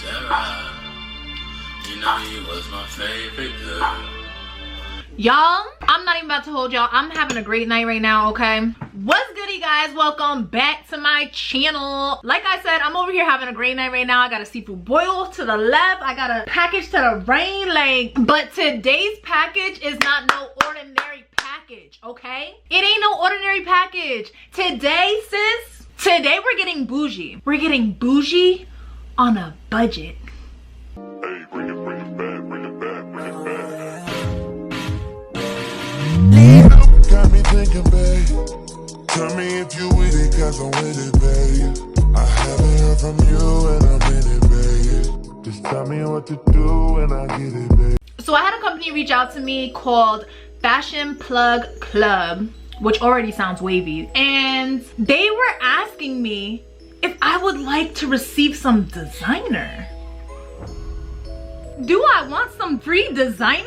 Sarah, you know you was my favorite girl. Y'all, I'm not even about to hold y'all. I'm having a great night right now, okay? What's good, you guys? Welcome back to my channel. Like I said, I'm over here having a great night right now. I got a seafood boil to the left. I got a package to the right, like, but today's package is not no ordinary package, okay? It ain't no ordinary package. Today, sis, today we're getting bougie. We're getting bougie on a budget. Hey, bring it back, bring it back, bring it back. Got me thinking, babe. Tell me if you with it, cause I'm with it, babe. I haven't heard from you and I'm in it, babe. Just tell me what to do and I get it, babe. So I had a company reach out to me called FashionPlug Club, which already sounds wavy. And they were asking me if I would like to receive some designer. Do I want some free designer?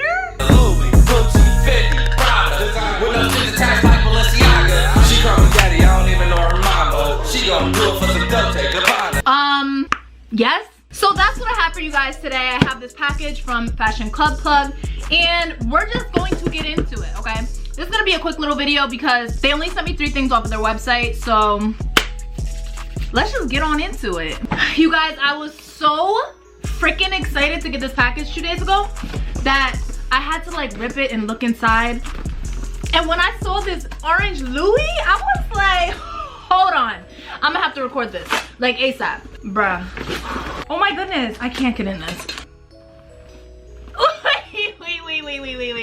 Yes. So that's what I have for you guys today. I have this package from Fashion Club Plug, and we're just going to get into it, okay? This is gonna be a quick little video because they only sent me 3 things off of their website, so let's just get on into it. You guys, I was so freaking excited to get this package 2 days ago that I had to like rip it and look inside. And when I saw this orange Louis, I was like, hold on, I'm gonna have to record this like ASAP, bruh. Oh my goodness, I can't get in this.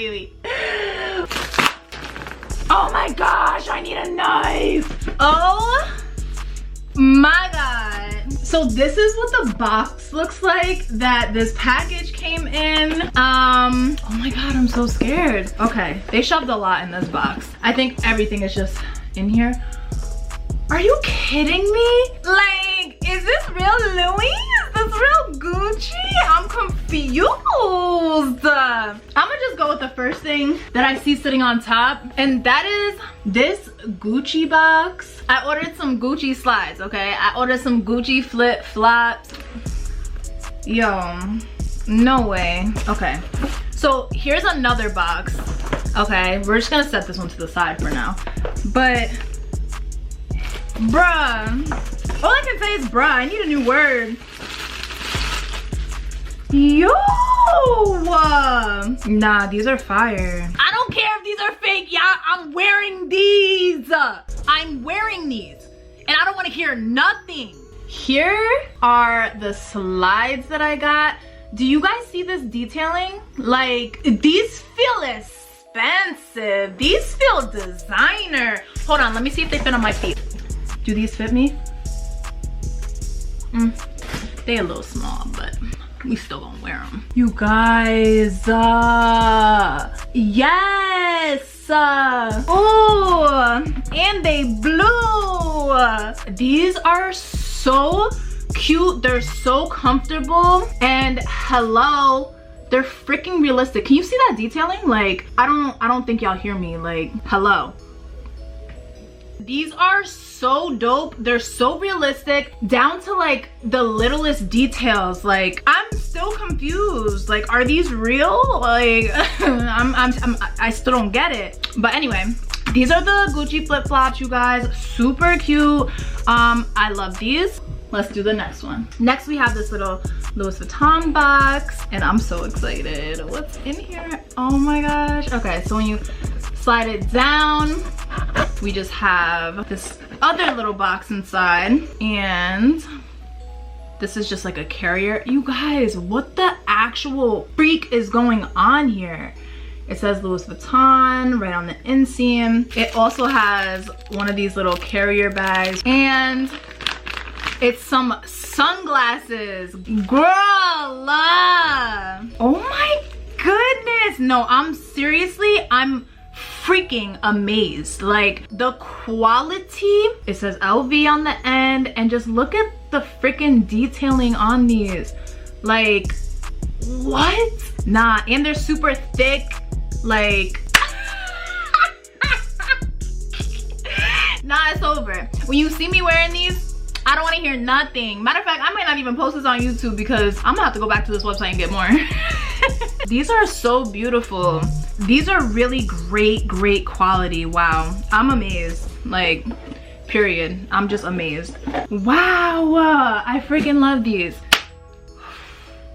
Wait. Oh my gosh, I need a knife. Oh my god. So this is what the box looks like that this package came in. Oh my god, I'm so scared. Okay, they shoved a lot in this box. I think everything is just in here. Are you kidding me? Like, is this real Louis? Is this real Gucci? I'm confused. I'm gonna just go with the first thing that I see sitting on top, and that is this Gucci box. I ordered some Gucci slides, okay? I ordered some Gucci flip flops. Yo, no way. Okay, so here's another box. Okay, we're just gonna set this one to the side for now. But bruh, all I can say is bruh. I need a new word. Yo, nah, these are fire. I don't care if these are fake, y'all. I'm wearing these. I'm wearing these, and I don't want to hear nothing. Here are the slides that I got. Do you guys see this detailing? Like, these feel expensive. These feel designer. Hold on, let me see if they fit on my feet. Do these fit me? They a little small, but we still gonna wear them. You guys, yes! Oh, and they blue. These are so cute. They're so comfortable, and hello, they're freaking realistic. Can you see that detailing? Like, I don't think y'all hear me. Like, hello. These are so dope. They're so realistic down to like the littlest details. Like, I'm still confused. Like, are these real? Like, I still don't get it. But anyway, these are the Gucci flip-flops, you guys. Super cute. I love these. Let's do the next one. Next, we have this little Louis Vuitton box, and I'm so excited. What's in here? Oh my gosh. Okay, so when you slide it down, we just have this other little box inside, and this is just like a carrier. You guys, what the actual freak is going on here? It says Louis Vuitton right on the inseam. It also has one of these little carrier bags, and it's some sunglasses. Girl, oh my goodness. No, I'm freaking amazed. Like, the quality, it says LV on the end, and just look at the freaking detailing on these. Like, what? Nah, and they're super thick. Like, nah, it's over. When you see me wearing these, I don't want to hear nothing. Matter of fact, I might not even post this on YouTube because I'm gonna have to go back to this website and get more. These are so beautiful. These are really great quality. Wow, I'm amazed. Like, period. I'm just amazed. Wow, I freaking love these.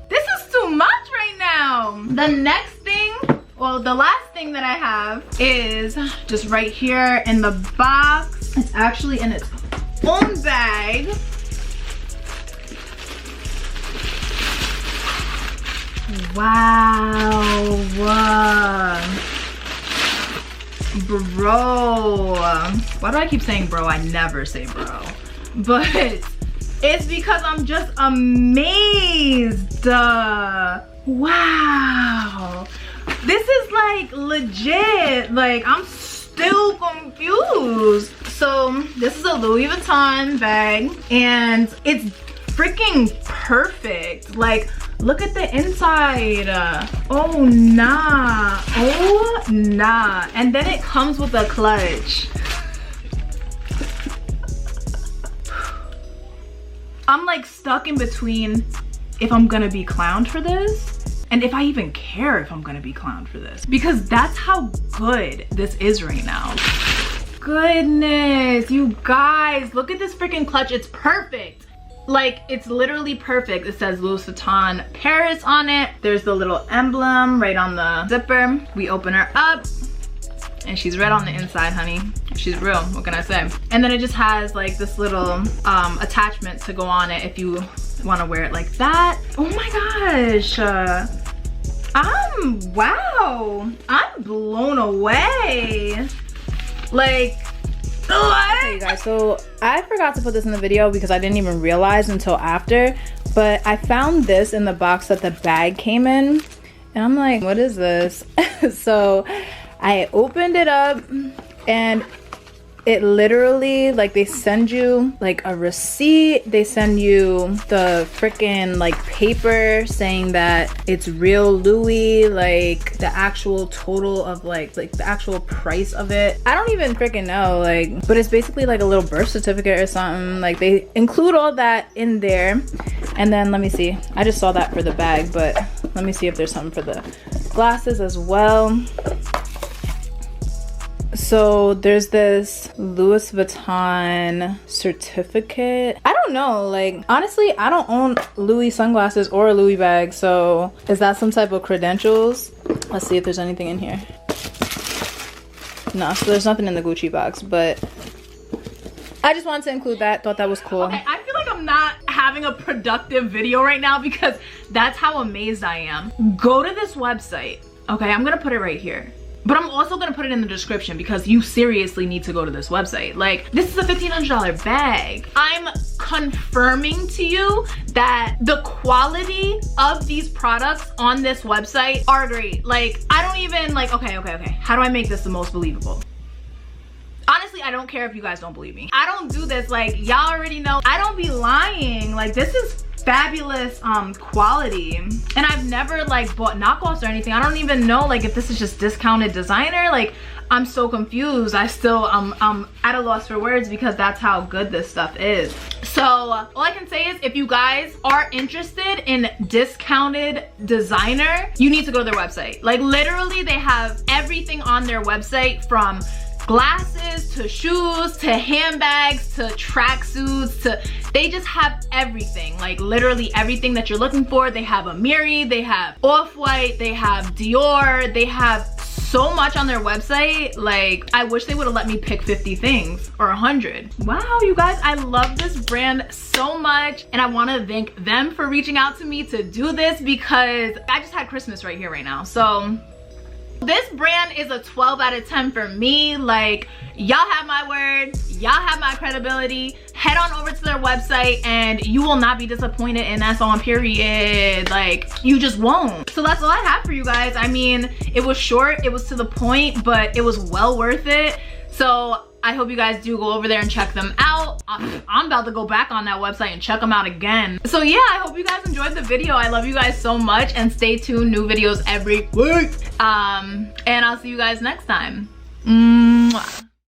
This is too much right now. The next thing, well, the last thing that I have is just right here in the box. It's actually in its own bag. Wow, bro. Why do I keep saying bro? I never say bro. But it's because I'm just amazed. Wow. This is like legit. Like, I'm still confused. So this is a Louis Vuitton bag and it's freaking perfect. Like, look at the inside. Oh nah, oh nah. And then it comes with a clutch. I'm like stuck in between if I'm gonna be clowned for this and if I even care if I'm gonna be clowned for this, because that's how good this is right now. Goodness, you guys, look at this freaking clutch. It's perfect. Like, it's literally perfect. It says Louis Vuitton Paris on it. There's the little emblem right on the zipper. We open her up and she's red on the inside, honey. She's real, what can I say? And then it just has like this little attachment to go on it if you want to wear it like that. Oh my gosh. Wow, I'm blown away. Like, what? Okay, you guys, so I forgot to put this in the video because I didn't even realize until after, but I found this in the box that the bag came in and I'm like, what is this? So I opened it up and it literally, like, they send you like a receipt, they send you the freaking like paper saying that it's real Louis, like the actual total of like the actual price of it. I don't even freaking know, like, but it's basically like a little birth certificate or something. Like, they include all that in there. And then let me see, I just saw that for the bag, but let me see if there's something for the glasses as well. So there's this Louis Vuitton certificate. I don't know, like, honestly, I don't own Louis sunglasses or a Louis bag, so is that some type of credentials? Let's see if there's anything in here. No, so there's nothing in the Gucci box, but I just wanted to include that. Thought that was cool. Okay, I feel like I'm not having a productive video right now because that's how amazed I am. Go to this website. Okay, I'm gonna put it right here. But I'm also gonna put it in the description because you seriously need to go to this website. Like, this is a $1,500 bag. I'm confirming to you that the quality of these products on this website are great. Like, I don't even like, okay. How do I make this the most believable? Honestly, I don't care if you guys don't believe me. I don't do this, like, y'all already know. I don't be lying. Like, this is fabulous quality, and I've never like bought knockoffs or anything. I don't even know like if this is just discounted designer. Like, I'm so confused. I still I'm at a loss for words because that's how good this stuff is. So all I can say is, if you guys are interested in discounted designer, you need to go to their website. Like, literally they have everything on their website, from glasses to shoes to handbags to tracksuits to, they just have everything. Like, literally everything that you're looking for. They have Amiri, they have Off-White, they have Dior, they have so much on their website. Like, I wish they would have let me pick 50 things or 100. Wow, you guys, I love this brand so much, and I want to thank them for reaching out to me to do this because I just had Christmas right here right now. So this brand is a 12 out of 10 for me. Like, y'all have my word, y'all have my credibility. Head on over to their website and you will not be disappointed, and that's on period. Like, you just won't. So that's all I have for you guys. I mean, it was short, it was to the point, but it was well worth it. So I hope you guys do go over there and check them out. I'm about to go back on that website and check them out again. So yeah, I hope you guys enjoyed the video. I love you guys so much, and stay tuned, new videos every week. And I'll see you guys next time. Mwah.